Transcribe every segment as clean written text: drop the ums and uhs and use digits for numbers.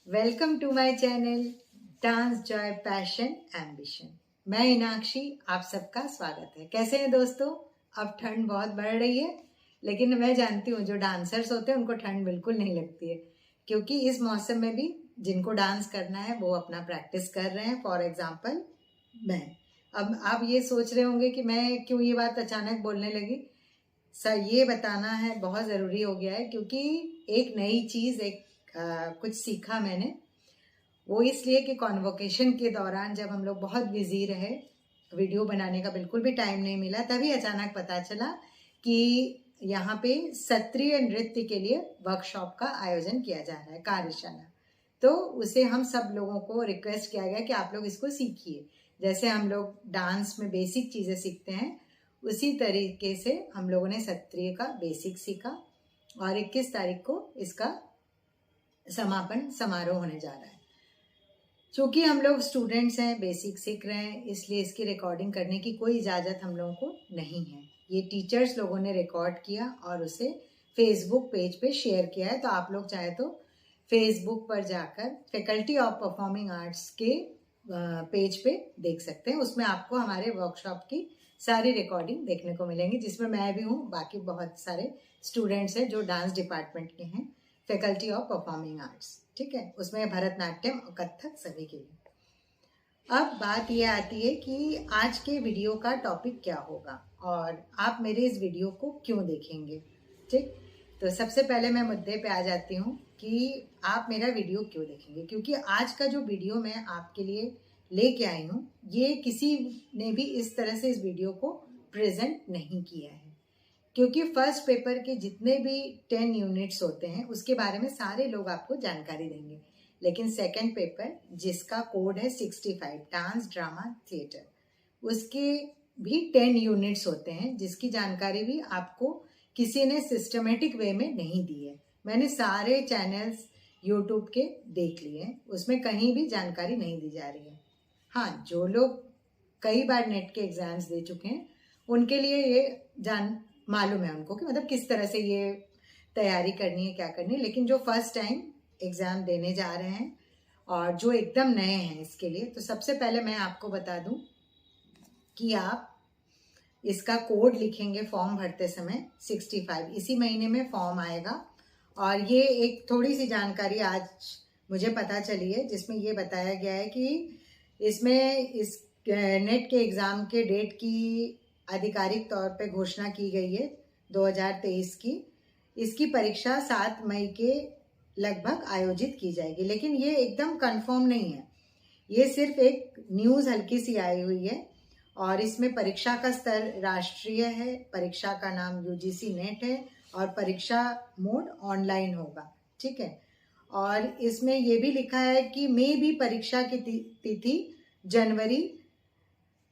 Welcome to my channel dance joy passion ambition. मैं मीनाक्षी, आप सबका स्वागत है। कैसे हैं दोस्तों? अब ठंड बहुत बढ़ रही है, लेकिन मैं जानती हूँ जो डांसर्स होते हैं उनको ठंड बिल्कुल नहीं लगती है, क्योंकि इस मौसम में भी जिनको डांस करना है वो अपना प्रैक्टिस कर रहे हैं। फॉर एग्जाम्पल मैं। अब आप ये सोच रहे होंगे कि मैं क्यों ये बात अचानक बोलने लगी। सर, ये बताना है, बहुत ज़रूरी हो गया है, क्योंकि एक नई चीज़ कुछ सीखा मैंने। वो इसलिए कि कॉन्वोकेशन के दौरान जब हम लोग बहुत बिजी रहे, वीडियो बनाने का बिल्कुल भी टाइम नहीं मिला, तभी अचानक पता चला कि यहाँ पे सत्रीय नृत्य के लिए वर्कशॉप का आयोजन किया जा रहा है, कार्यशाला। तो उसे हम सब लोगों को रिक्वेस्ट किया गया कि आप लोग इसको सीखिए। जैसे हम लोग डांस में बेसिक चीज़ें सीखते हैं, उसी तरीके से हम लोगों ने सत्रीय का बेसिक सीखा और 21 तारीख को इसका समापन समारोह होने जा रहा है। चूँकि हम लोग स्टूडेंट्स हैं, बेसिक सीख रहे हैं, इसलिए इसकी रिकॉर्डिंग करने की कोई इजाज़त हम लोगों को नहीं है। ये टीचर्स लोगों ने रिकॉर्ड किया और उसे फेसबुक पेज पे शेयर किया है। तो आप लोग चाहे तो फेसबुक पर जाकर फैकल्टी ऑफ परफॉर्मिंग आर्ट्स के पेज पे देख सकते हैं। उसमें आपको हमारे वर्कशॉप की सारी रिकॉर्डिंग देखने को मिलेंगी, जिसमें मैं भी हूँ, बाकी बहुत सारे स्टूडेंट्स हैं जो डांस डिपार्टमेंट के हैं, फैकल्टी ऑफ परफॉर्मिंग आर्ट्स। ठीक है, उसमें भरतनाट्यम और कथक सभी के लिए। अब बात ये आती है कि आज के वीडियो का टॉपिक क्या होगा और आप मेरे इस वीडियो को क्यों देखेंगे। ठीक, तो सबसे पहले मैं मुद्दे पे आ जाती हूँ कि आप मेरा वीडियो क्यों देखेंगे। क्योंकि आज का जो वीडियो मैं आपके लिए लेके आई हूँ, ये किसी ने भी इस तरह से इस वीडियो को प्रेजेंट नहीं किया है। क्योंकि फर्स्ट पेपर के जितने भी 10 यूनिट्स होते हैं उसके बारे में सारे लोग आपको जानकारी देंगे, लेकिन सेकंड पेपर जिसका कोड है 65 डांस ड्रामा थिएटर, उसके भी 10 यूनिट्स होते हैं, जिसकी जानकारी भी आपको किसी ने सिस्टमेटिक वे में नहीं दी है। मैंने सारे चैनल्स यूट्यूब के देख लिए, उसमें कहीं भी जानकारी नहीं दी जा रही है। हाँ, जो लोग कई बार नेट के एग्जाम्स दे चुके हैं उनके लिए ये मालूम है उनको कि मतलब किस तरह से ये तैयारी करनी है, क्या करनी है। लेकिन जो फर्स्ट टाइम एग्ज़ाम देने जा रहे हैं और जो एकदम नए हैं इसके लिए, तो सबसे पहले मैं आपको बता दूं कि आप इसका कोड लिखेंगे फॉर्म भरते समय 65। इसी महीने में फॉर्म आएगा। और ये एक थोड़ी सी जानकारी आज मुझे पता चली है, जिसमें ये बताया गया है कि इसमें इस नेट के एग्ज़ाम के डेट की आधिकारिक तौर पे घोषणा की गई है 2023 की। इसकी परीक्षा 7 मई के लगभग आयोजित की जाएगी, लेकिन ये एकदम कंफर्म नहीं है। ये सिर्फ एक न्यूज़ हल्की सी आई हुई है और इसमें परीक्षा का स्तर राष्ट्रीय है, परीक्षा का नाम यूजीसी नेट है और परीक्षा मोड ऑनलाइन होगा। ठीक है, और इसमें ये भी लिखा है कि मे भी परीक्षा की तिथि जनवरी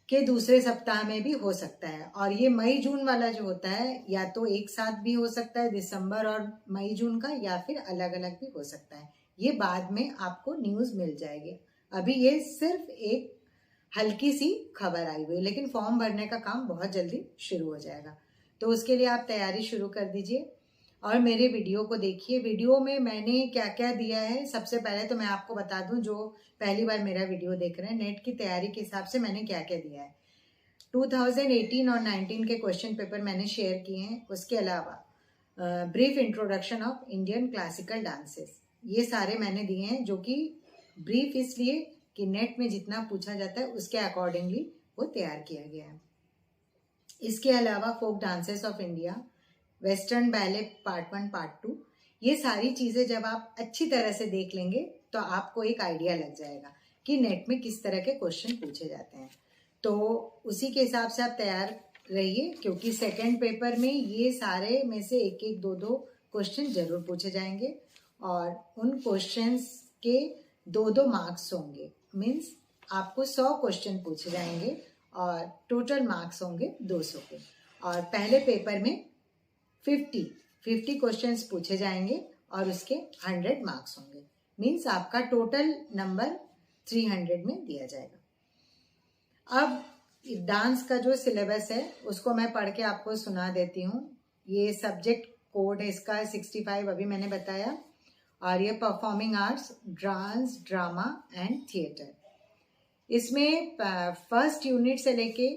के दूसरे सप्ताह में भी हो सकता है। और ये मई जून वाला जो होता है, या तो एक साथ भी हो सकता है, दिसंबर और मई जून का, या फिर अलग अलग भी हो सकता है। ये बाद में आपको न्यूज़ मिल जाएगी। अभी ये सिर्फ एक हल्की सी खबर आई हुई, लेकिन फॉर्म भरने का काम बहुत जल्दी शुरू हो जाएगा। तो उसके लिए आप तैयारी शुरू कर दीजिए और मेरे वीडियो को देखिए। वीडियो में मैंने क्या क्या दिया है, सबसे पहले तो मैं आपको बता दूं, जो पहली बार मेरा वीडियो देख रहे हैं, नेट की तैयारी के हिसाब से मैंने क्या क्या दिया है। 2018 और 19 के क्वेश्चन पेपर मैंने शेयर किए हैं। उसके अलावा brief introduction of Indian classical dances, ये सारे मैंने दिए हैं, जो कि ब्रीफ इसलिए कि नेट में जितना पूछा जाता है उसके अकॉर्डिंगली वो तैयार किया गया है। इसके अलावा folk dances of India, western ballet part 1 part 2, ये सारी चीज़ें जब आप अच्छी तरह से देख लेंगे तो आपको एक आइडिया लग जाएगा कि नेट में किस तरह के क्वेश्चन पूछे जाते हैं। तो उसी के हिसाब से आप तैयार रहिए, क्योंकि सेकंड पेपर में ये सारे में से एक एक दो दो क्वेश्चन जरूर पूछे जाएंगे और उन क्वेश्चंस के दो दो मार्क्स होंगे। मीन्स आपको 100 क्वेश्चन पूछे जाएंगे और टोटल मार्क्स होंगे 200 के। और पहले पेपर में 50 क्वेश्चंस पूछे जाएंगे और उसके 100 मार्क्स होंगे। मीन्स आपका टोटल नंबर 300 में दिया जाएगा। अब डांस का जो सिलेबस है उसको मैं पढ़ के आपको सुना देती हूँ। ये सब्जेक्ट कोड है इसका 65, अभी मैंने बताया। और ये performing arts, dance, drama and theatre. इसमें फर्स्ट यूनिट से लेके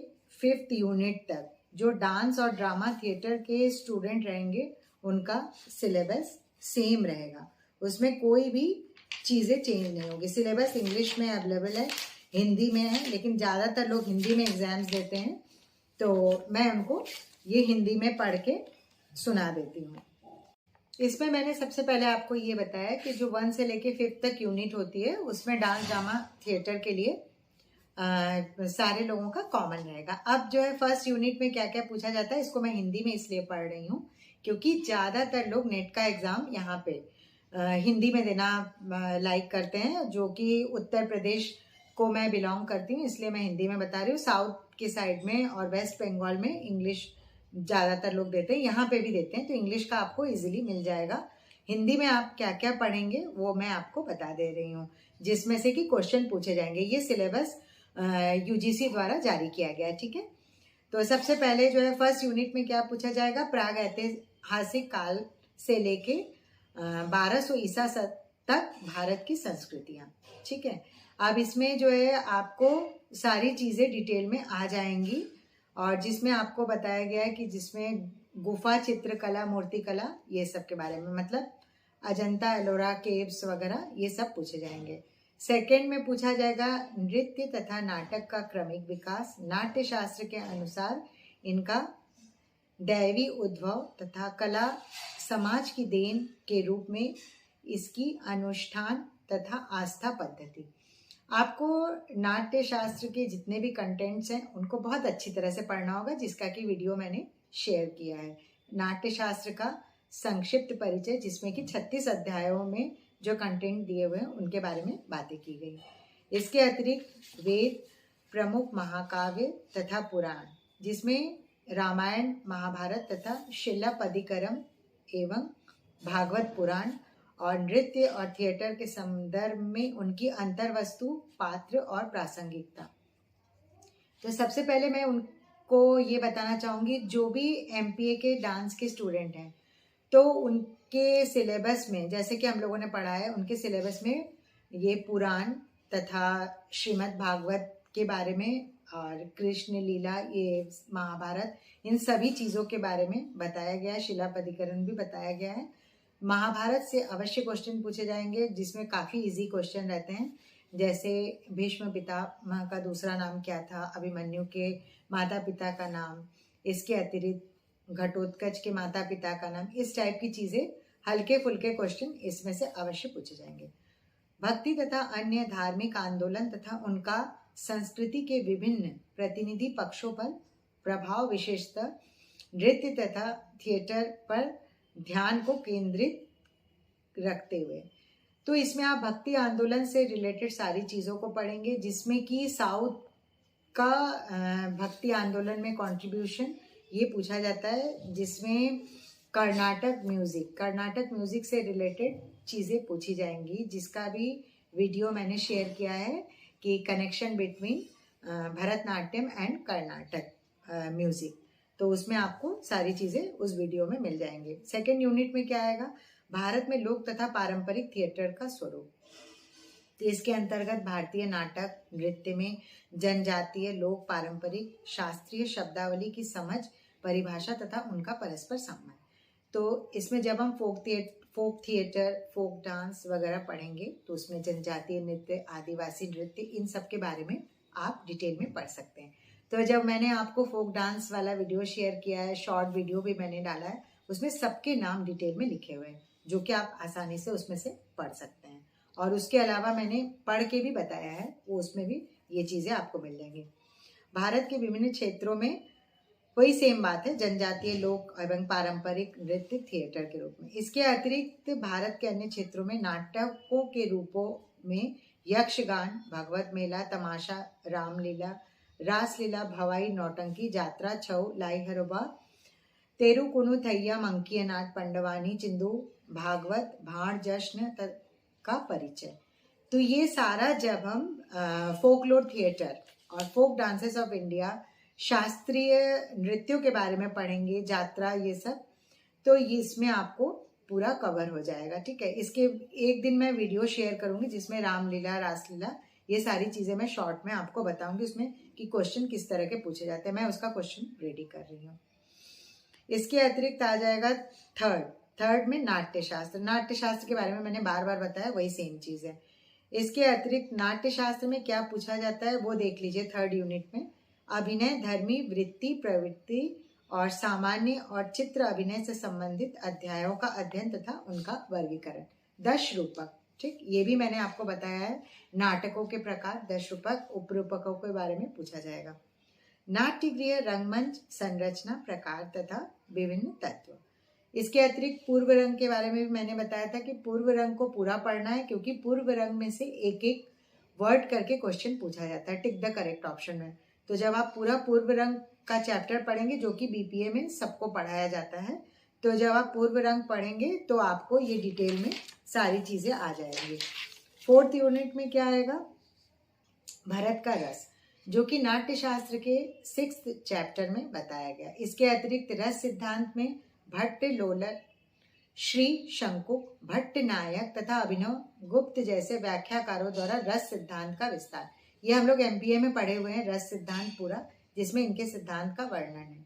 5th यूनिट तक जो डांस और ड्रामा थिएटर के स्टूडेंट रहेंगे उनका सिलेबस सेम रहेगा, उसमें कोई भी चीज़ें चेंज नहीं होगी। सिलेबस इंग्लिश में अवेलेबल है, हिंदी में है, लेकिन ज़्यादातर लोग हिंदी में एग्जाम्स देते हैं, तो मैं उनको ये हिंदी में पढ़ के सुना देती हूँ। इसमें मैंने सबसे पहले आपको ये बताया कि जो 1 से लेके 5th तक यूनिट होती है उसमें डांस, ड्रामा, थिएटर के लिए सारे लोगों का कॉमन रहेगा। अब जो है फर्स्ट यूनिट में क्या क्या पूछा जाता है, इसको मैं हिंदी में इसलिए पढ़ रही हूँ क्योंकि ज़्यादातर लोग नेट का एग्ज़ाम यहाँ पे हिंदी में देना लाइक करते हैं, जो कि उत्तर प्रदेश को मैं बिलोंग करती हूँ, इसलिए मैं हिंदी में बता रही हूँ। साउथ की साइड में और वेस्ट बंगाल में इंग्लिश ज़्यादातर लोग देते हैं, यहाँ पे भी देते हैं, तो इंग्लिश का आपको इजीली मिल जाएगा। हिंदी में आप क्या क्या पढ़ेंगे वो मैं आपको बता दे रही हूँ, जिसमें से कि क्वेश्चन पूछे जाएंगे। ये सिलेबस यूजीसी द्वारा जारी किया गया है, ठीक है। तो सबसे पहले जो है फर्स्ट यूनिट में क्या पूछा जाएगा, प्राग ऐतिहासिक काल से लेके 1200 ईसा तक भारत की संस्कृतियाँ, ठीक है। अब इसमें जो है आपको सारी चीज़ें डिटेल में आ जाएंगी, और जिसमें आपको बताया गया है कि जिसमें गुफा चित्रकला, मूर्तिकला, ये सब के बारे में, मतलब अजंता, एलोरा केव्स वगैरह ये सब पूछे जाएंगे। सेकंड में पूछा जाएगा नृत्य तथा नाटक का क्रमिक विकास, नाट्य शास्त्र के अनुसार इनका दैवी उद्भव तथा कला समाज की देन के रूप में इसकी अनुष्ठान तथा आस्था पद्धति। आपको नाट्य शास्त्र के जितने भी कंटेंट्स हैं उनको बहुत अच्छी तरह से पढ़ना होगा, जिसका कि वीडियो मैंने शेयर किया है। नाट्य शास्त्र का संक्षिप्त परिचय, जिसमें कि 36 अध्यायों में जो कंटेंट दिए हुए हैं उनके बारे में बातें की गई। इसके अतिरिक्त वेद, प्रमुख महाकाव्य तथा पुराण, जिसमें रामायण, महाभारत तथा शिलापदिकरम एवं भागवत पुराण, और नृत्य और थिएटर के संदर्भ में उनकी अंतर्वस्तु, पात्र और प्रासंगिकता। तो सबसे पहले मैं उनको ये बताना चाहूँगी, जो भी एमपीए के डांस के स्टूडेंट हैं तो उनके सिलेबस में, जैसे कि हम लोगों ने पढ़ा है, उनके सिलेबस में ये पुराण तथा श्रीमद् भागवत के बारे में और कृष्ण लीला, ये महाभारत, इन सभी चीज़ों के बारे में बताया गया है। शिलापदिकरण भी बताया गया है। महाभारत से अवश्य क्वेश्चन पूछे जाएंगे, जिसमें काफ़ी इजी क्वेश्चन रहते हैं, जैसे भीष्म पितामह का दूसरा नाम क्या था, अभिमन्यु के माता पिता का नाम, इसके अतिरिक्त घटोत्कच के माता पिता का नाम, इस टाइप की चीज़ें, हल्के फुल्के क्वेश्चन इसमें से अवश्य पूछे जाएंगे। भक्ति तथा अन्य धार्मिक आंदोलन तथा उनका संस्कृति के विभिन्न प्रतिनिधि पक्षों पर प्रभाव, विशेषतः नृत्य तथा थिएटर पर ध्यान को केंद्रित रखते हुए। तो इसमें आप भक्ति आंदोलन से रिलेटेड सारी चीज़ों को पढ़ेंगे, जिसमें कि साउथ का भक्ति आंदोलन में कंट्रीब्यूशन ये पूछा जाता है, जिसमें कर्नाटक म्यूज़िक से रिलेटेड चीज़ें पूछी जाएंगी, जिसका भी वीडियो मैंने शेयर किया है कि connection between Bharatanatyam and Karnataka music, तो उसमें आपको सारी चीज़ें उस वीडियो में मिल जाएंगे। सेकेंड यूनिट में क्या आएगा, भारत में लोक तथा पारंपरिक थिएटर का स्वरूप। तो इसके अंतर्गत भारतीय नाटक नृत्य में जनजातीय, लोक, पारंपरिक, शास्त्रीय शब्दावली की समझ, परिभाषा तथा उनका परस्पर संबंध। तो इसमें जब हम फोक थिएटर, फोक डांस वगैरह पढ़ेंगे तो उसमें जनजातीय नृत्य, आदिवासी नृत्य, इन सब के बारे में आप डिटेल में पढ़ सकते हैं। तो जब मैंने आपको फोक डांस वाला वीडियो शेयर किया है, शॉर्ट वीडियो भी मैंने डाला है, उसमें सबके नाम डिटेल में लिखे हुए हैं, जो कि आप आसानी से उसमें से पढ़ सकते हैं। और उसके अलावा मैंने पढ़ के भी बताया है, वो उसमें भी ये चीज़ें आपको मिल जाएंगी। भारत के विभिन्न क्षेत्रों में वही सेम बात है, जनजातीय, लोक एवं पारंपरिक नृत्य थिएटर के रूप में। इसके अतिरिक्त भारत के अन्य क्षेत्रों में नाटकों के रूपों में यक्षगान, भगवत मेला, तमाशा, रामलीला, रासलीला, भवाई, नौटंकी, जात्रा, छऊ, लाई हरोबा, तेरुकुनु, थैया, मंकीय नाट, पंडवानी, चिंदू, भागवत, भाण, जश्न का परिचय। तो ये सारा जब हम फोकलोर थिएटर और फोक डांसेस ऑफ इंडिया, शास्त्रीय नृत्यों के बारे में पढ़ेंगे, जात्रा, ये सब, तो ये इसमें आपको पूरा कवर हो जाएगा। ठीक है, इसके एक दिन मैं वीडियो शेयर करूंगी जिसमें रामलीला, रासलीला, ये सारी चीजें मैं शॉर्ट में आपको बताऊंगी उसमें कि क्वेश्चन किस तरह के पूछे जाते हैं। मैं उसका क्वेश्चन रेडी कर रही हूँ। इसके अतिरिक्त आ जाएगा थर्ड में नाट्य शास्त्र। नाट्य शास्त्र के बारे में मैंने बार बार बताया, वही सेम चीज है। इसके अतिरिक्त नाट्य शास्त्र में क्या पूछा जाता है वो देख लीजिए थर्ड यूनिट में। अभिनय, धर्मी, वृत्ति, प्रवृत्ति और सामान्य और चित्र अभिनय से संबंधित अध्यायों का अध्ययन तथा उनका वर्गीकरण। 10 रूपक, ठीक, ये भी मैंने आपको बताया है। नाटकों के प्रकार, 10 रूपक, उपरूपकों के बारे में पूछा जाएगा। नाट्यगृह, रंगमंच, संरचना, प्रकार तथा विभिन्न तत्व। इसके अतिरिक्त पूर्व रंग के बारे में भी मैंने बताया था कि पूर्व रंग को पूरा पढ़ना है, क्योंकि पूर्व रंग में से एक एक वर्ड करके क्वेश्चन पूछा जाता है टिक द करेक्ट ऑप्शन में। तो जब आप पूरा पूर्व रंग का चैप्टर पढ़ेंगे, जो कि बीपीए में सबको पढ़ाया जाता है, तो जब आप पूर्व रंग पढ़ेंगे तो आपको ये डिटेल में सारी चीजें आ जाएंगी। 4th यूनिट में क्या आएगा? भरत का रस, जो कि नाट्य शास्त्र के 6th चैप्टर में बताया गया। इसके अतिरिक्त रस सिद्धांत में भट्ट, लोलर, श्री, शंकुक, भट्ट नायक तथा अभिनव गुप्त जैसे व्याख्याकारों द्वारा रस सिद्धांत का विस्तार। ये हम लोग एमपीए में पढ़े हुए हैं, रस सिद्धांत पूरा, जिसमें इनके सिद्धांत का वर्णन है।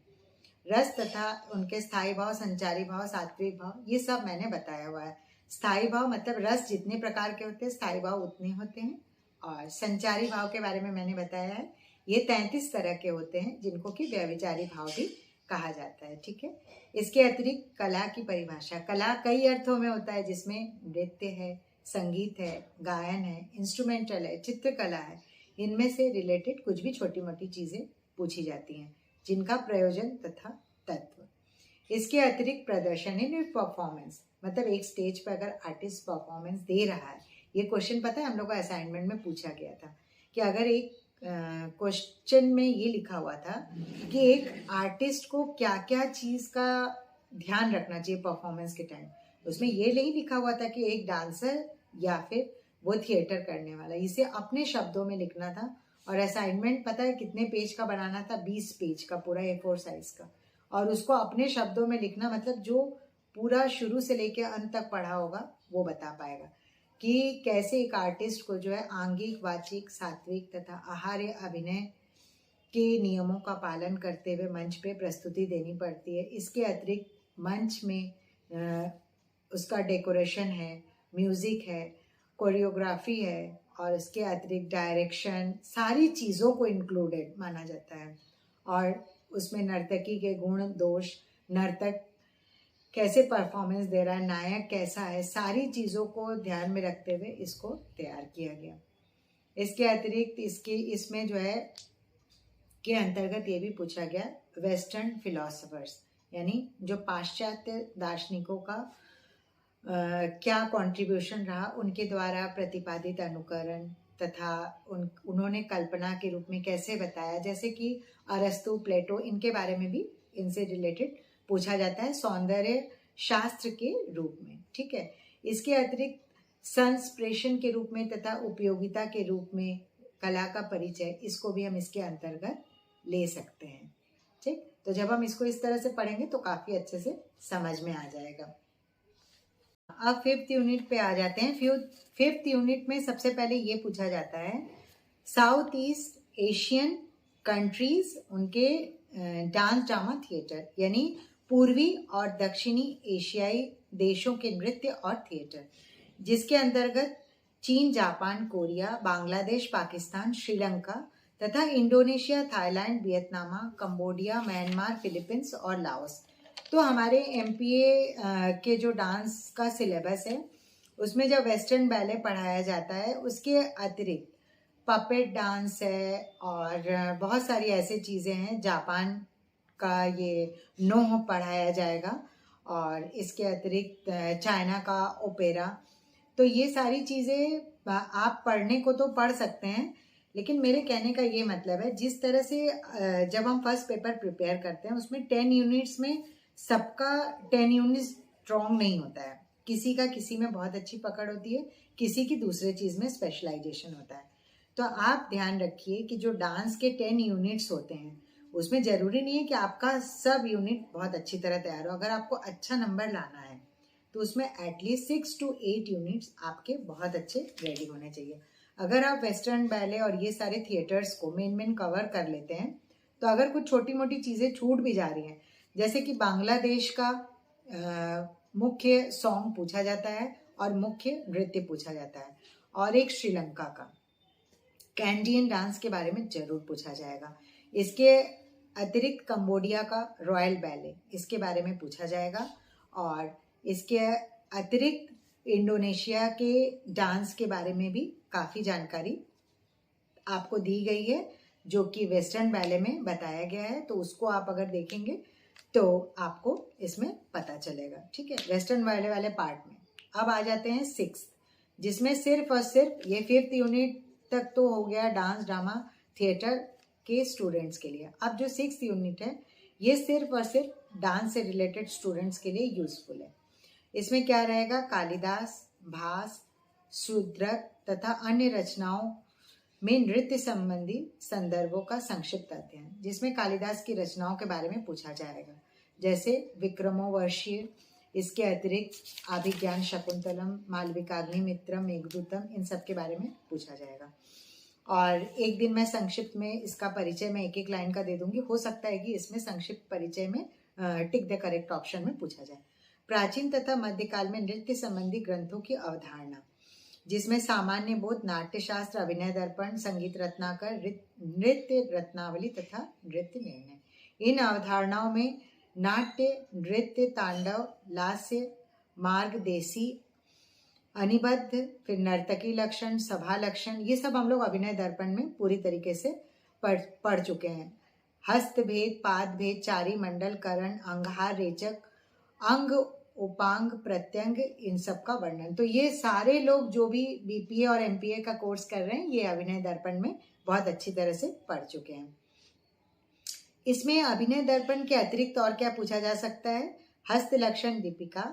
रस तथा उनके स्थायी भाव, संचारी भाव, सात्विक भाव, ये सब मैंने बताया हुआ है। स्थायी भाव मतलब रस जितने प्रकार के होते हैं, स्थायी भाव उतने होते हैं। और संचारी भाव के बारे में मैंने बताया है, ये 33 तरह के होते हैं, जिनको कि व्यभिचारी भाव भी कहा जाता है। ठीक है, इसके अतिरिक्त कला की परिभाषा। कला कई अर्थों में होता है, जिसमें नृत्य है, संगीत है, गायन है, इंस्ट्रूमेंटल है, चित्रकला है। इनमें से रिलेटेड कुछ भी छोटी मोटी चीजें पूछी जाती हैं, जिनका प्रयोजन तथा तत्व। इसके अतिरिक्त प्रदर्शन है, परफॉर्मेंस, मतलब एक स्टेज पर अगर आर्टिस्ट परफॉर्मेंस दे रहा है, ये क्वेश्चन पता है हम लोग को असाइनमेंट में पूछा गया था कि अगर एक क्वेश्चन में ये लिखा हुआ था कि एक आर्टिस्ट को क्या क्या चीज का ध्यान रखना चाहिए परफॉर्मेंस के टाइम, उसमें ये नहीं लिखा हुआ था कि एक डांसर या फिर वो थिएटर करने वाला। इसे अपने शब्दों में लिखना था। और असाइनमेंट पता है कितने पेज का बनाना था? 20 पेज का, पूरा A4 साइज का। और उसको अपने शब्दों में लिखना, मतलब जो पूरा शुरू से लेके अंत तक पढ़ा होगा वो बता पाएगा कि कैसे एक आर्टिस्ट को जो है आंगिक, वाचिक, सात्विक तथा आहार्य अभिनय के नियमों का पालन करते हुए मंच पे प्रस्तुति देनी पड़ती है। इसके अतिरिक्त मंच में उसका डेकोरेशन है, म्यूजिक है, कोरियोग्राफी है, और इसके अतिरिक्त डायरेक्शन, सारी चीज़ों को इंक्लूडेड माना जाता है। और उसमें नर्तकी के गुण दोष, नर्तक कैसे परफॉर्मेंस दे रहा है, नायक कैसा है, सारी चीज़ों को ध्यान में रखते हुए इसको तैयार किया गया। इसके अतिरिक्त इसमें जो है के अंतर्गत ये भी पूछा गया वेस्टर्न फिलोसफर्स, यानी जो पाश्चात्य दार्शनिकों का क्या कंट्रीब्यूशन रहा, उनके द्वारा प्रतिपादित अनुकरण तथा उन्होंने कल्पना के रूप में कैसे बताया, जैसे कि अरस्तु, प्लेटो, इनके बारे में भी इनसे रिलेटेड पूछा जाता है सौंदर्य शास्त्र के रूप में। ठीक है, इसके अतिरिक्त संस्प्रेषण के रूप में तथा उपयोगिता के रूप में कला का परिचय, इसको भी हम इसके अंतर्गत ले सकते हैं। ठीक, तो जब हम इसको इस तरह से पढ़ेंगे तो काफी अच्छे से समझ में आ जाएगा। अब 5th यूनिट पे आ जाते हैं। 5th यूनिट में सबसे पहले ये पूछा जाता है साउथ ईस्ट एशियन कंट्रीज, उनके डांस, ड्रामा, थिएटर, यानी पूर्वी और दक्षिणी एशियाई देशों के नृत्य और थिएटर, जिसके अंतर्गत चीन, जापान, कोरिया, बांग्लादेश, पाकिस्तान, श्रीलंका तथा Indonesia, Thailand, Vietnam, Cambodia, Myanmar, Philippines और लाओस। तो हमारे एमपीए के जो डांस का सिलेबस है, उसमें जब वेस्टर्न बैले पढ़ाया जाता है, उसके अतिरिक्त पपेट डांस है और बहुत सारी ऐसी चीज़ें हैं। जापान का ये नोह पढ़ाया जाएगा और इसके अतिरिक्त चाइना का ओपेरा। तो ये सारी चीज़ें आप पढ़ने को तो पढ़ सकते हैं, लेकिन मेरे कहने का ये मतलब है जिस तरह से जब हम फर्स्ट पेपर प्रिपेयर करते हैं, उसमें 10 यूनिट्स में सबका 10 यूनिट्स स्ट्रॉन्ग नहीं होता है। किसी का किसी में बहुत अच्छी पकड़ होती है, किसी की दूसरे चीज़ में स्पेशलाइजेशन होता है। तो आप ध्यान रखिए कि जो डांस के 10 यूनिट्स होते हैं, उसमें ज़रूरी नहीं है कि आपका सब यूनिट बहुत अच्छी तरह तैयार हो। अगर आपको अच्छा नंबर लाना है तो उसमें एटलीस्ट 6 to 8 यूनिट्स आपके बहुत अच्छे रेडी होने चाहिए। अगर आप वेस्टर्न बैले और ये सारे थिएटर्स को मेन कवर कर लेते हैं तो अगर कुछ छोटी मोटी चीज़ें छूट भी जा रही हैं, जैसे कि बांग्लादेश का मुख्य सॉन्ग पूछा जाता है और मुख्य नृत्य पूछा जाता है, और एक श्रीलंका का कैंडियन डांस के बारे में जरूर पूछा जाएगा। इसके अतिरिक्त कंबोडिया का रॉयल बैले, इसके बारे में पूछा जाएगा, और इसके अतिरिक्त इंडोनेशिया के डांस के बारे में भी काफ़ी जानकारी आपको दी गई है जो कि वेस्टर्न बैले में बताया गया है। तो उसको आप अगर देखेंगे तो आपको इसमें पता चलेगा। ठीक है, वेस्टर्न बैले वाले पार्ट में अब आ जाते हैं 6th, जिसमें सिर्फ और सिर्फ ये 5th यूनिट तक तो हो गया डांस ड्रामा थिएटर के स्टूडेंट्स के लिए। अब जो 6th यूनिट है ये सिर्फ और सिर्फ डांस से रिलेटेड स्टूडेंट्स के लिए यूजफुल है। इसमें क्या रहेगा, कालिदास, भास, शूद्रक तथा अन्य रचनाओं में नृत्य संबंधी संदर्भों का संक्षिप्त अध्ययन, जिसमें कालिदास की रचनाओं के बारे में पूछा जाएगा, जैसे विक्रमोर्वशीय। इसके अतिरिक्त अभिज्ञान शकुंतलम, मालविकाग्निमित्रम, मेघदूतम, इन सब के बारे में पूछा जाएगा। और एक दिन मैं संक्षिप्त में इसका परिचय मैं एक लाइन का दे दूंगी। हो सकता है कि इसमें संक्षिप्त परिचय में टिक द करेक्ट ऑप्शन में पूछा जाए। प्राचीन तथा मध्यकाल में नृत्य संबंधी ग्रंथों की अवधारणा, जिसमें सामान्य बोध, नाट्यशास्त्र, अभिनय दर्पण, संगीत रत्नाकर, नृत्य रत्नावली तथा नृत्य निर्णय। इन अवधारणाओं में नाट्य, नृत्य, तांडव, लास्य, मार्ग, देसी, अनिबद्ध, फिर नर्तकी लक्षण, सभा लक्षण, ये सब हम लोग अभिनय दर्पण में पूरी तरीके से पढ़ चुके हैं। हस्त भेद, पाद भेद, चारी मंडल, करण, अंगहार, रेचक, अंग, उपांग, प्रत्यंग, इन सब का वर्णन। तो ये सारे लोग जो भी बीपीए और एमपीए का कोर्स कर रहे हैं ये अभिनय दर्पण में बहुत अच्छी तरह से पढ़ चुके हैं। इसमें अभिनय दर्पण के अतिरिक्त और क्या पूछा जा सकता है, हस्त लक्षण दीपिका,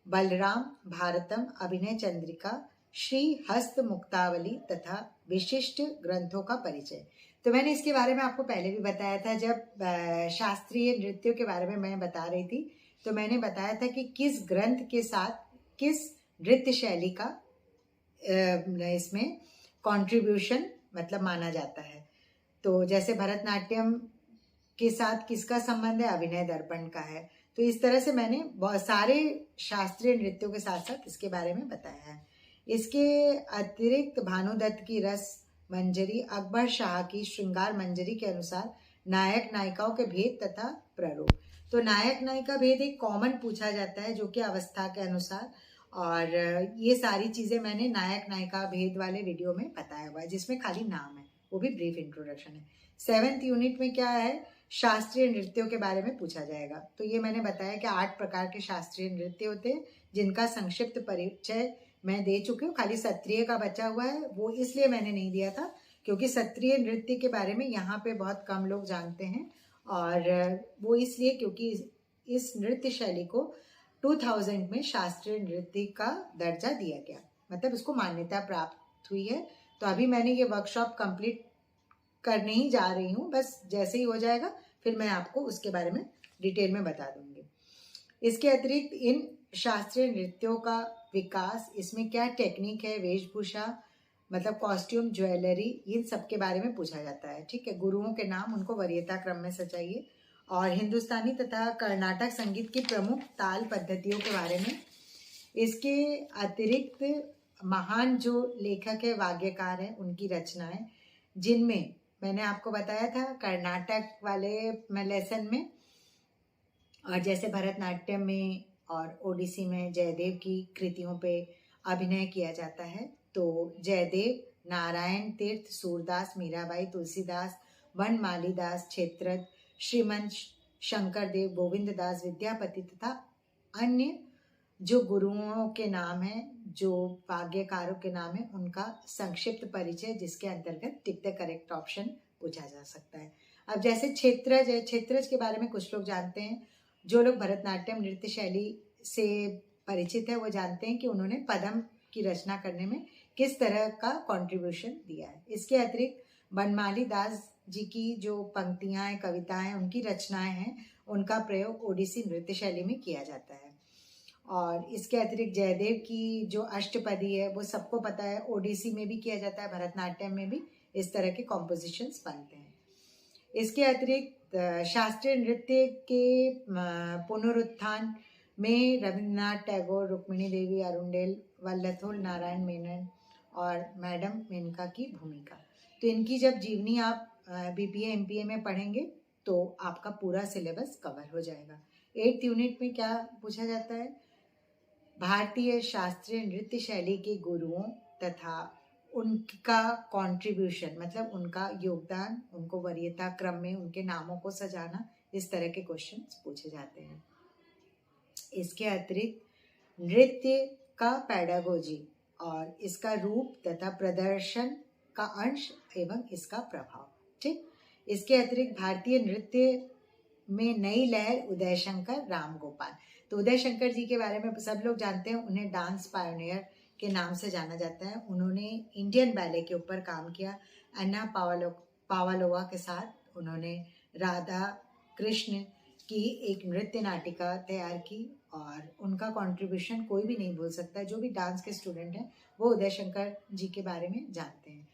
बलराम, भारतम, अभिनय चंद्रिका, श्री हस्त मुक्तावली तथा विशिष्ट ग्रंथों का परिचय। तो मैंने इसके बारे में आपको पहले भी बताया था, जब शास्त्रीय नृत्यों के बारे में मैं बता रही थी तो मैंने बताया था कि किस ग्रंथ के साथ किस नृत्य शैली का इसमें कंट्रीब्यूशन मतलब माना जाता है। तो जैसे भरतनाट्यम के साथ किसका संबंध है, अभिनय दर्पण का है। तो इस तरह से मैंने बहुत सारे शास्त्रीय नृत्यों के साथ साथ इसके बारे में बताया है। इसके अतिरिक्त भानुदत्त की रस मंजरी, अकबर शाह की श्रृंगार मंजरी के अनुसार नायक नायिकाओं के भेद तथा प्ररूप। तो नायक नायिका भेद एक कॉमन पूछा जाता है जो कि अवस्था के अनुसार, और ये सारी चीज़ें मैंने नायक नायिका भेद वाले वीडियो में बताया हुआ है जिसमें खाली नाम है, वो भी ब्रीफ इंट्रोडक्शन है। 7th यूनिट में क्या है, शास्त्रीय नृत्यों के बारे में पूछा जाएगा। तो ये मैंने बताया कि 8 प्रकार के शास्त्रीय नृत्य होते हैं जिनका संक्षिप्त परिचय मैं दे चुकी हूँ। खाली सत्रिय का बचा हुआ है, वो इसलिए मैंने नहीं दिया था क्योंकि सत्रिय नृत्य के बारे में यहाँ पे बहुत कम लोग जानते हैं, और वो इसलिए क्योंकि इस नृत्य शैली को 2000 में शास्त्रीय नृत्य का दर्जा दिया गया, मतलब इसको मान्यता प्राप्त हुई है। तो अभी मैंने ये वर्कशॉप कंप्लीट करने ही जा रही हूँ, बस जैसे ही हो जाएगा फिर मैं आपको उसके बारे में डिटेल में बता दूंगी। इसके अतिरिक्त इन शास्त्रीय नृत्यों का विकास, इसमें क्या टेक्निक है, वेशभूषा मतलब कॉस्ट्यूम, ज्वेलरी, इन सब के बारे में पूछा जाता है। ठीक है, गुरुओं के नाम उनको वरीयता क्रम में सजाइए, और हिंदुस्तानी तथा कर्नाटक संगीत की प्रमुख ताल पद्धतियों के बारे में। इसके अतिरिक्त महान जो लेखक है, वाग्यकार हैं, उनकी रचनाएं, जिनमें मैंने आपको बताया था कर्नाटक वाले लेसन में, और जैसे भरतनाट्यम में और ओडिसी में जयदेव की कृतियों पे अभिनय किया जाता है। तो जयदेव, नारायण तीर्थ, सूरदास, मीराबाई, तुलसीदास, वनमालीदास, क्षेत्रज, श्रीमंत शंकरदेव, गोविंददास, विद्यापति तथा अन्य जो गुरुओं के नाम हैं, जो वाग्यकारों के नाम है, उनका संक्षिप्त परिचय जिसके अंतर्गत टिक द करेक्ट ऑप्शन पूछा जा सकता है। अब जैसे क्षेत्रज है, क्षेत्रज के बारे में कुछ लोग जानते हैं, जो लोग भरतनाट्यम नृत्य शैली से परिचित है वो जानते हैं कि उन्होंने पदम की रचना करने में किस तरह का कंट्रीब्यूशन दिया है। इसके अतिरिक्त बनमाली दास जी की जो पंक्तियां, कविताएं, उनकी रचनाएं हैं, उनका प्रयोग ओडिसी नृत्य शैली में किया जाता है। और इसके अतिरिक्त जयदेव की जो अष्टपदी है वो सबको पता है, ओडिसी में भी किया जाता है, भरतनाट्यम में भी इस तरह के कॉम्पोजिशंस बनते हैं। इसके अतिरिक्त शास्त्रीय नृत्य के पुनरुत्थान में रविन्द्रनाथ टैगोर, रुक्मिणी देवी अरुंडेल, वल्लथोल नारायण मेनन और मैडम मेनका की भूमिका। तो इनकी जब जीवनी आप बीपीए एमपीए में पढ़ेंगे तो आपका पूरा सिलेबस कवर हो जाएगा। 8th यूनिट में क्या पूछा जाता है? भारतीय शास्त्रीय नृत्य शैली के गुरुओं तथा उनका कंट्रीब्यूशन, मतलब उनका योगदान, उनको वरीयता क्रम में उनके नामों को सजाना, इस तरह के क्वेश्चंस पूछे जाते हैं। इसके अतिरिक्त नृत्य का पैडागोजी और इसका रूप तथा प्रदर्शन का अंश एवं इसका प्रभाव। ठीक, इसके अतिरिक्त भारतीय नृत्य में नई लहर उदय शंकर रामगोपाल। तो उदय शंकर जी के बारे में सब लोग जानते हैं, उन्हें डांस पायोनियर के नाम से जाना जाता है। उन्होंने इंडियन बैले के ऊपर काम किया। अन्ना पावालोवा के साथ उन्होंने राधा कृष्ण की एक नृत्य नाटिका तैयार की और उनका कंट्रीब्यूशन कोई भी नहीं भूल सकता। जो भी डांस के स्टूडेंट हैं वो उदय शंकर जी के बारे में जानते हैं।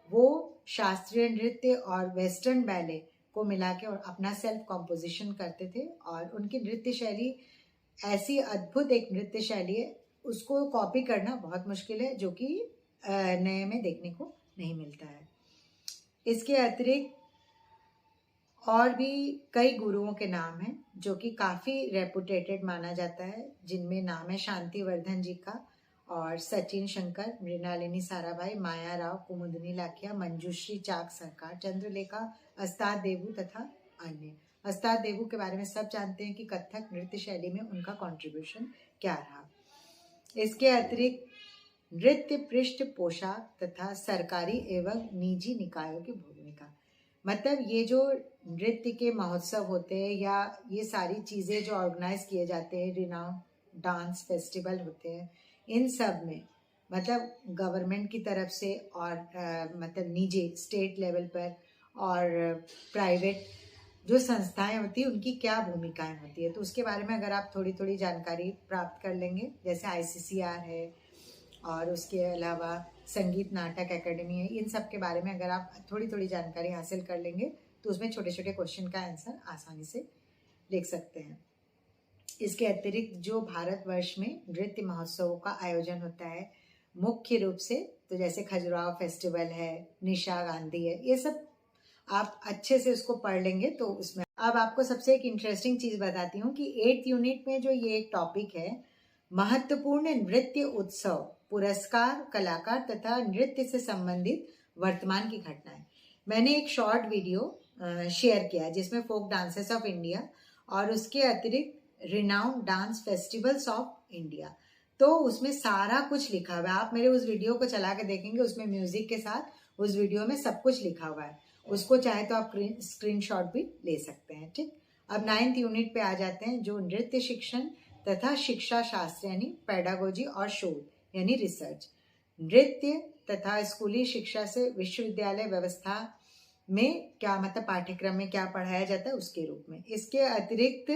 वो शास्त्रीय नृत्य और वेस्टर्न बैले को मिला के और अपना सेल्फ कॉम्पोजिशन करते थे और उनकी नृत्य शैली ऐसी अद्भुत एक नृत्य शैली है, उसको कॉपी करना बहुत मुश्किल है, जो कि नए में देखने को नहीं मिलता है। इसके अतिरिक्त और भी कई गुरुओं के नाम हैं जो कि काफ़ी रेपुटेटेड माना जाता है, जिनमें नाम है शांतिवर्धन जी का और सचिन शंकर, मृणालिनी साराभाई, माया राव, कुमुदिनी लाखिया, मंजूश्री चाक सरकार, चंद्रलेखा, अस्ताद देवू तथा अन्य। अस्ताद देवू के बारे में सब जानते हैं कि कथक नृत्य शैली में उनका कंट्रीब्यूशन क्या रहा। इसके अतिरिक्त नृत्य पृष्ठ पोशाक तथा सरकारी एवं निजी निकायों की भूमिका, मतलब ये जो नृत्य के महोत्सव होते हैं या ये सारी चीज़ें जो ऑर्गेनाइज किए जाते हैं, रिनाउंड डांस फेस्टिवल होते हैं, इन सब में मतलब गवर्नमेंट की तरफ से और मतलब निजी स्टेट लेवल पर और प्राइवेट जो संस्थाएं होती हैं उनकी क्या भूमिकाएं होती है, तो उसके बारे में अगर आप थोड़ी थोड़ी जानकारी प्राप्त कर लेंगे, जैसे ICCR है और उसके अलावा संगीत नाटक एकेडमी है, इन सब के बारे में अगर आप थोड़ी थोड़ी जानकारी हासिल कर लेंगे तो उसमें छोटे छोटे क्वेश्चन का आंसर आसानी से लिख सकते हैं। इसके अतिरिक्त जो भारतवर्ष में नृत्य महोत्सवों का आयोजन होता है मुख्य रूप से, तो जैसे खजुराहो फेस्टिवल है, निशा गांधी है, ये सब आप अच्छे से उसको पढ़ लेंगे तो उसमें। अब आपको सबसे एक इंटरेस्टिंग चीज़ बताती हूँ कि 8th यूनिट में जो ये एक टॉपिक है, महत्वपूर्ण नृत्य उत्सव, पुरस्कार, कलाकार तथा नृत्य से संबंधित वर्तमान की घटनाएं। मैंने एक शॉर्ट वीडियो शेयर किया जिसमें फोक डांसेस ऑफ इंडिया और उसके अतिरिक्त renowned dance festivals of India, तो उसमें सारा कुछ लिखा हुआ है। आप मेरे उस वीडियो को चला के देखेंगे, उसमें म्यूजिक के साथ उस वीडियो में सब कुछ लिखा हुआ है, उसको चाहे तो आप स्क्रीनशॉट भी ले सकते हैं। ठीक, अब 9th यूनिट पे आ जाते हैं, जो नृत्य शिक्षण तथा शिक्षा शास्त्र यानी पेडागोजी और शोध यानी रिसर्च। नृत्य तथा स्कूली शिक्षा से विश्वविद्यालय व्यवस्था में क्या मतलब पाठ्यक्रम में क्या पढ़ाया जाता है उसके रूप में। इसके अतिरिक्त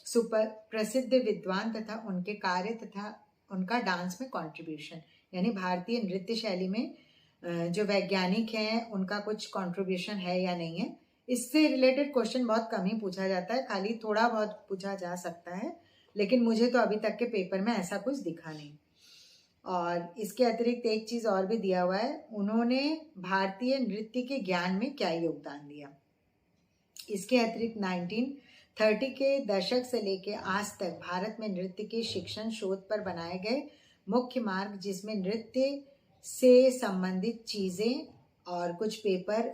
सुपर प्रसिद्ध विद्वान तथा उनके कार्य तथा उनका डांस में कंट्रीब्यूशन, यानी भारतीय नृत्य शैली में जो वैज्ञानिक हैं उनका कुछ कंट्रीब्यूशन है या नहीं है। इससे रिलेटेड क्वेश्चन बहुत कम ही पूछा जाता है, खाली थोड़ा बहुत पूछा जा सकता है, लेकिन मुझे तो अभी तक के पेपर में ऐसा कुछ दिखा नहीं। और इसके अतिरिक्त एक चीज़ और भी दिया हुआ है, उन्होंने भारतीय नृत्य के ज्ञान में क्या योगदान दिया। इसके अतिरिक्त 1930 के दशक से लेकर आज तक भारत में नृत्य के शिक्षण शोध पर बनाए गए मुख्य मार्ग, जिसमें नृत्य से संबंधित चीज़ें और कुछ पेपर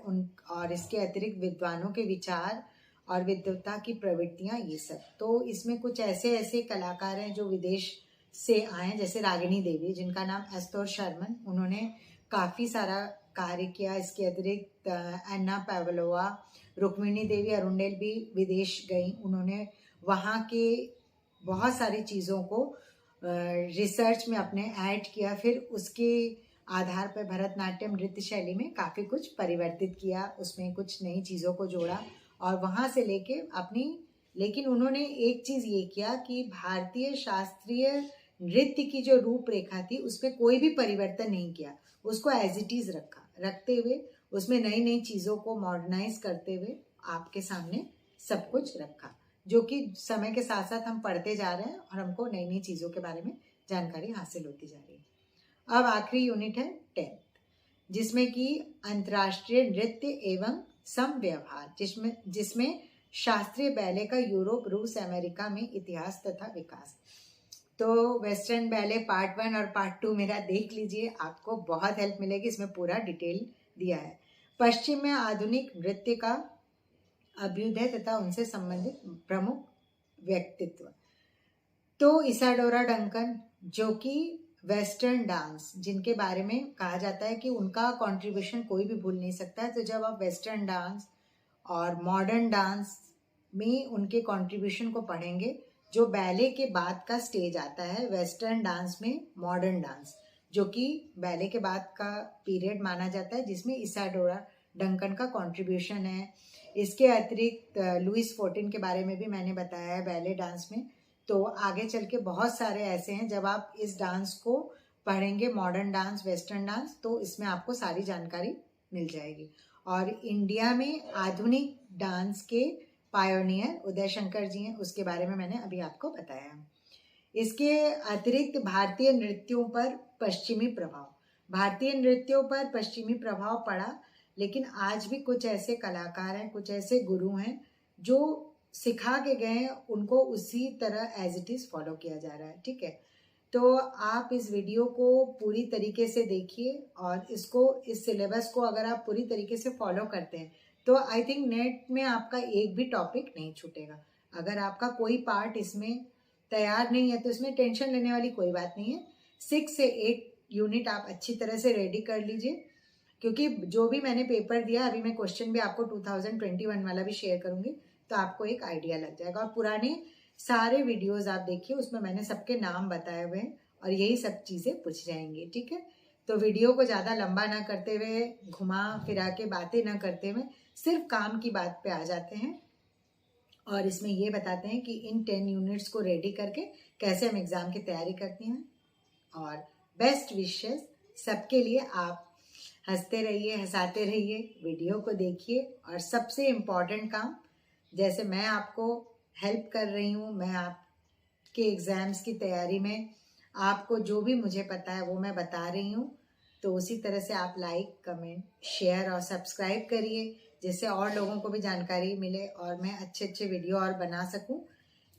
और इसके अतिरिक्त विद्वानों के विचार और विद्वता की प्रवृत्तियाँ, ये सब। तो इसमें कुछ ऐसे ऐसे कलाकार हैं जो विदेश से आए, जैसे रागिनी देवी जिनका नाम एस्तोर शर्मन, उन्होंने काफ़ी सारा कार्य किया। इसके अतिरिक्त अन्ना पावलोवा, रुक्मिणी देवी अरुंडेल भी विदेश गई, उन्होंने वहाँ के बहुत सारी चीज़ों को रिसर्च में अपने ऐड किया, फिर उसके आधार पर भरतनाट्यम नृत्य शैली में काफ़ी कुछ परिवर्तित किया, उसमें कुछ नई चीज़ों को जोड़ा और वहाँ से लेके अपनी लेकिन उन्होंने एक चीज ये किया कि भारतीय शास्त्रीय नृत्य की जो रूपरेखा थी उस पर कोई भी परिवर्तन नहीं किया, उसको एज इट इज रखते हुए उसमें नई नई चीजों को मॉडर्नाइज करते हुए आपके सामने सब कुछ रखा, जो कि समय के साथ साथ हम पढ़ते जा रहे हैं और हमको नई नई चीजों के बारे में जानकारी हासिल होती जा रही है। अब आखिरी यूनिट है 10th, जिसमें कि अंतर्राष्ट्रीय नृत्य एवं समव्यवहार, जिसमें शास्त्रीय बैले का यूरोप, रूस, अमेरिका में इतिहास तथा विकास। तो वेस्टर्न बैले पार्ट 1 और पार्ट 2 मेरा देख लीजिए, आपको बहुत हेल्प मिलेगी, इसमें पूरा डिटेल दिया है। पश्चिम में आधुनिक नृत्य का अभ्युदय तथा उनसे संबंधित प्रमुख व्यक्तित्व। तो इसाडोरा डंकन, जो कि वेस्टर्न डांस, जिनके बारे में कहा जाता है कि उनका कंट्रीब्यूशन कोई भी भूल नहीं सकता है। तो जब आप वेस्टर्न डांस और मॉडर्न डांस में उनके कंट्रीब्यूशन को पढ़ेंगे, जो बैले के बाद का स्टेज आता है वेस्टर्न डांस में मॉडर्न डांस, जो कि बैले के बाद का पीरियड माना जाता है, जिसमें इसाडोरा डंकन का कंट्रीब्यूशन है। इसके अतिरिक्त लुइस फोर्टिन के बारे में भी मैंने बताया है बैले डांस में। तो आगे चल के बहुत सारे ऐसे हैं, जब आप इस डांस को पढ़ेंगे, मॉडर्न डांस, वेस्टर्न डांस, तो इसमें आपको सारी जानकारी मिल जाएगी। और इंडिया में आधुनिक डांस के पायोनियर उदय शंकर जी हैं, उसके बारे में मैंने अभी आपको बताया। इसके अतिरिक्त भारतीय नृत्यों पर पश्चिमी प्रभाव, भारतीय नृत्यों पर पश्चिमी प्रभाव पड़ा, लेकिन आज भी कुछ ऐसे कलाकार हैं, कुछ ऐसे गुरु हैं जो सिखा के गए हैं, उनको उसी तरह एज इट इज फॉलो किया जा रहा है। ठीक है, तो आप इस वीडियो को पूरी तरीके से देखिए और इस सिलेबस को अगर आप पूरी तरीके से फॉलो करते हैं तो आई थिंक नेट में आपका एक भी टॉपिक नहीं छूटेगा। अगर आपका कोई पार्ट इसमें तैयार नहीं है तो इसमें टेंशन लेने वाली कोई बात नहीं है। 6 से 8 यूनिट आप अच्छी तरह से रेडी कर लीजिए, क्योंकि जो भी मैंने पेपर दिया, अभी मैं क्वेश्चन भी आपको 2021 वाला भी शेयर करूंगी, तो आपको एक आइडिया लग जाएगा। और पुराने सारे वीडियोस आप देखिए, उसमें मैंने सबके नाम बताए हुए हैं और यही सब चीज़ें पूछ जाएंगी। ठीक है, तो वीडियो को ज़्यादा लंबा ना करते हुए, घुमा फिरा के बातें ना करते हुए, सिर्फ काम की बात पे आ जाते हैं और इसमें ये बताते हैं कि इन 10 यूनिट्स को रेडी करके कैसे हम एग्ज़ाम की तैयारी करते हैं। और बेस्ट विशेस सबके लिए। आप हंसते रहिए, हंसाते रहिए, वीडियो को देखिए और सबसे इम्पॉर्टेंट काम, जैसे मैं आपको हेल्प कर रही हूँ, मैं आपके एग्ज़ाम्स की तैयारी में आपको जो भी मुझे पता है वो मैं बता रही हूँ, तो उसी तरह से आप लाइक, कमेंट, शेयर और सब्सक्राइब करिए, जिससे और लोगों को भी जानकारी मिले और मैं अच्छे अच्छे वीडियो और बना सकूँ।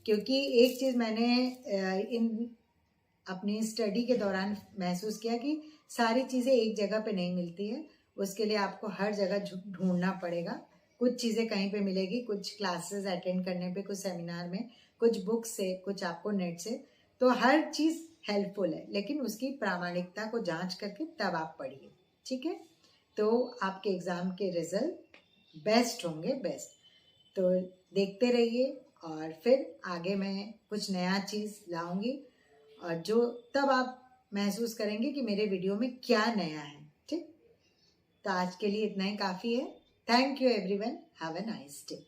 क्योंकि एक चीज़ मैंने इन अपनी स्टडी के दौरान महसूस किया कि सारी चीज़ें एक जगह पे नहीं मिलती है, उसके लिए आपको हर जगह ढूंढना पड़ेगा। कुछ चीज़ें कहीं पे मिलेगी, कुछ क्लासेस अटेंड करने पे, कुछ सेमिनार में, कुछ बुक से, कुछ आपको नेट से, तो हर चीज़ हेल्पफुल है, लेकिन उसकी प्रामाणिकता को जांच करके तब आप पढ़िए। ठीक है, तो आपके एग्ज़ाम के रिजल्ट बेस्ट होंगे, बेस्ट। तो देखते रहिए और फिर आगे मैं कुछ नया चीज़ लाऊंगी और जो तब आप महसूस करेंगे कि मेरे वीडियो में क्या नया है। ठीक, तो आज के लिए इतना ही काफ़ी है। Thank you everyone, have a nice day.